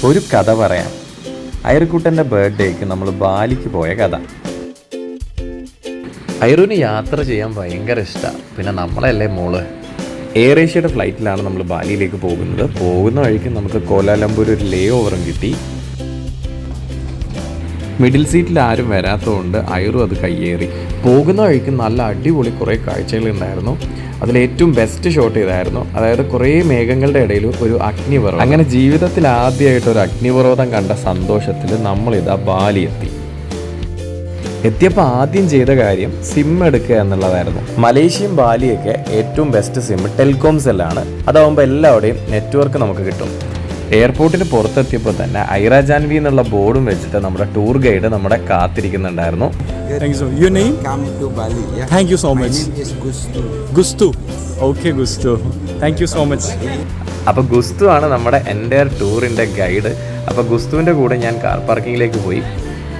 ഒരു കഥ പറയാം. ഐറുക്കുട്ടൻ്റെ ബർത്ത്ഡേക്ക് നമ്മൾ ബാലിക്ക് പോയ കഥ. ഐറുവിന് യാത്ര ചെയ്യാൻ ഭയങ്കര ഇഷ്ടമാണ്. പിന്നെ നമ്മളല്ലേ മോള്. എയർ ഏഷ്യയുടെ ഫ്ലൈറ്റിലാണ് നമ്മൾ ബാലിയിലേക്ക് പോകുന്നത്. പോകുന്ന വഴിക്ക് നമുക്ക് കോലാലംപൂർ ഒരു ലേ ഓവറും കിട്ടി. മിഡിൽ സീറ്റിൽ ആരും വരാത്തതുകൊണ്ട് ഐറു അത് കയ്യേറി. പോകുന്ന വഴിക്ക് നല്ല അടിപൊളി കുറേ കാഴ്ചകളുണ്ടായിരുന്നു. അതിലേറ്റവും ബെസ്റ്റ് ഷോട്ട് ഇതായിരുന്നു. അതായത് കുറേ മേഘങ്ങളുടെ ഇടയിൽ ഒരു അഗ്നിപർവ്വതം. അങ്ങനെ ജീവിതത്തിൽ ആദ്യമായിട്ട് ഒരു അഗ്നിപർവ്വതം കണ്ട സന്തോഷത്തിൽ നമ്മളിതാ ബാലി എത്തിയപ്പോൾ ആദ്യം ചെയ്ത കാര്യം സിം എടുക്കുക എന്നുള്ളതായിരുന്നു. മലേഷ്യയും ബാലിയൊക്കെ ഏറ്റവും ബെസ്റ്റ് സിം ടെലികോം സെല്ലാണ്. അതാവുമ്പോൾ എല്ലാവിടെയും നെറ്റ്വർക്ക് നമുക്ക് കിട്ടും. എയർപോർട്ടിന് പുറത്തെത്തിയപ്പോൾ തന്നെ ഐറ ജാൻവി എന്നുള്ള ബോർഡും വെച്ചിട്ട് നമ്മുടെ ടൂർ ഗൈഡ് നമ്മുടെ കാത്തിരിക്കുന്നുണ്ടായിരുന്നു. Your name? Come to Bali. Yeah. Thank you so My much. name is Gustu. Gustu. Okay, Gustu. Thank you so much. അപ്പോൾ ഗുസ്തു ആണ് നമ്മുടെ എൻ്റയർ ടൂറിൻ്റെ ഗൈഡ്. അപ്പോൾ ഗുസ്തുവിൻ്റെ കൂടെ ഞാൻ കാർ പാർക്കിങ്ങിലേക്ക് പോയി.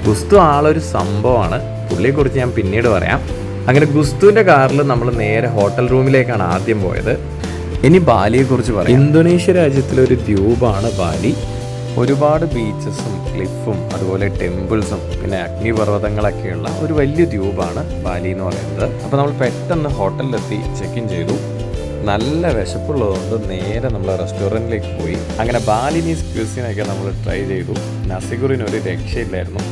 ഗുസ്തു ആളൊരു സംഭവമാണ്. പുള്ളിയെക്കുറിച്ച് ഞാൻ പിന്നീട് പറയാം. അങ്ങനെ ഗുസ്തുവിൻ്റെ കാറിൽ നമ്മൾ നേരെ ഹോട്ടൽ റൂമിലേക്കാണ് ആദ്യം പോയത്. ഇനി ബാലിയെക്കുറിച്ച് പറയാം. ഇന്തോനേഷ്യ രാജ്യത്തിലൊരു ദ്വീപാണ് ബാലി. ഒരുപാട് ബീച്ചസും ക്ലിഫും അതുപോലെ ടെമ്പിൾസും പിന്നെ അഗ്നിപർവ്വതങ്ങളൊക്കെയുള്ള ഒരു വലിയ ദ്വീപാണ് ബാലി എന്ന് പറയുന്നത്. അപ്പോൾ നമ്മൾ പെട്ടെന്ന് ഹോട്ടലിലെത്തി ചെക്ക് ഇൻ ചെയ്തു. നല്ല വിശപ്പുള്ളതുകൊണ്ട് നേരെ നമ്മൾ റെസ്റ്റോറൻറ്റിലേക്ക് പോയി. അങ്ങനെ ബാലിനീസ് ക്യൂസിനൊക്കെ നമ്മൾ ട്രൈ ചെയ്തു. നസിഗുറിനൊരു രക്ഷയില്ലായിരുന്നു.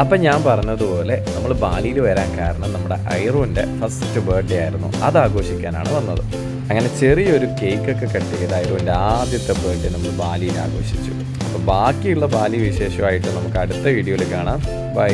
അപ്പം ഞാൻ പറഞ്ഞതുപോലെ നമ്മൾ ബാലിയിൽ വരാൻ കാരണം നമ്മുടെ ഐറുവിൻ്റെ ഫസ്റ്റ് ബർത്ത്ഡേ ആയിരുന്നു. അത് ആഘോഷിക്കാനാണ് വന്നത്. അങ്ങനെ ചെറിയൊരു കേക്കൊക്കെ കട്ട് ചെയ്ത് ഐറുവിൻ്റെ ആദ്യത്തെ ബർത്ത്ഡേ നമ്മൾ ബാലിയിൽ ആഘോഷിച്ചു. അപ്പോൾ ബാക്കിയുള്ള ബാലി വിശേഷമായിട്ട് നമുക്ക് അടുത്ത വീഡിയോയിൽ കാണാം. ബൈ.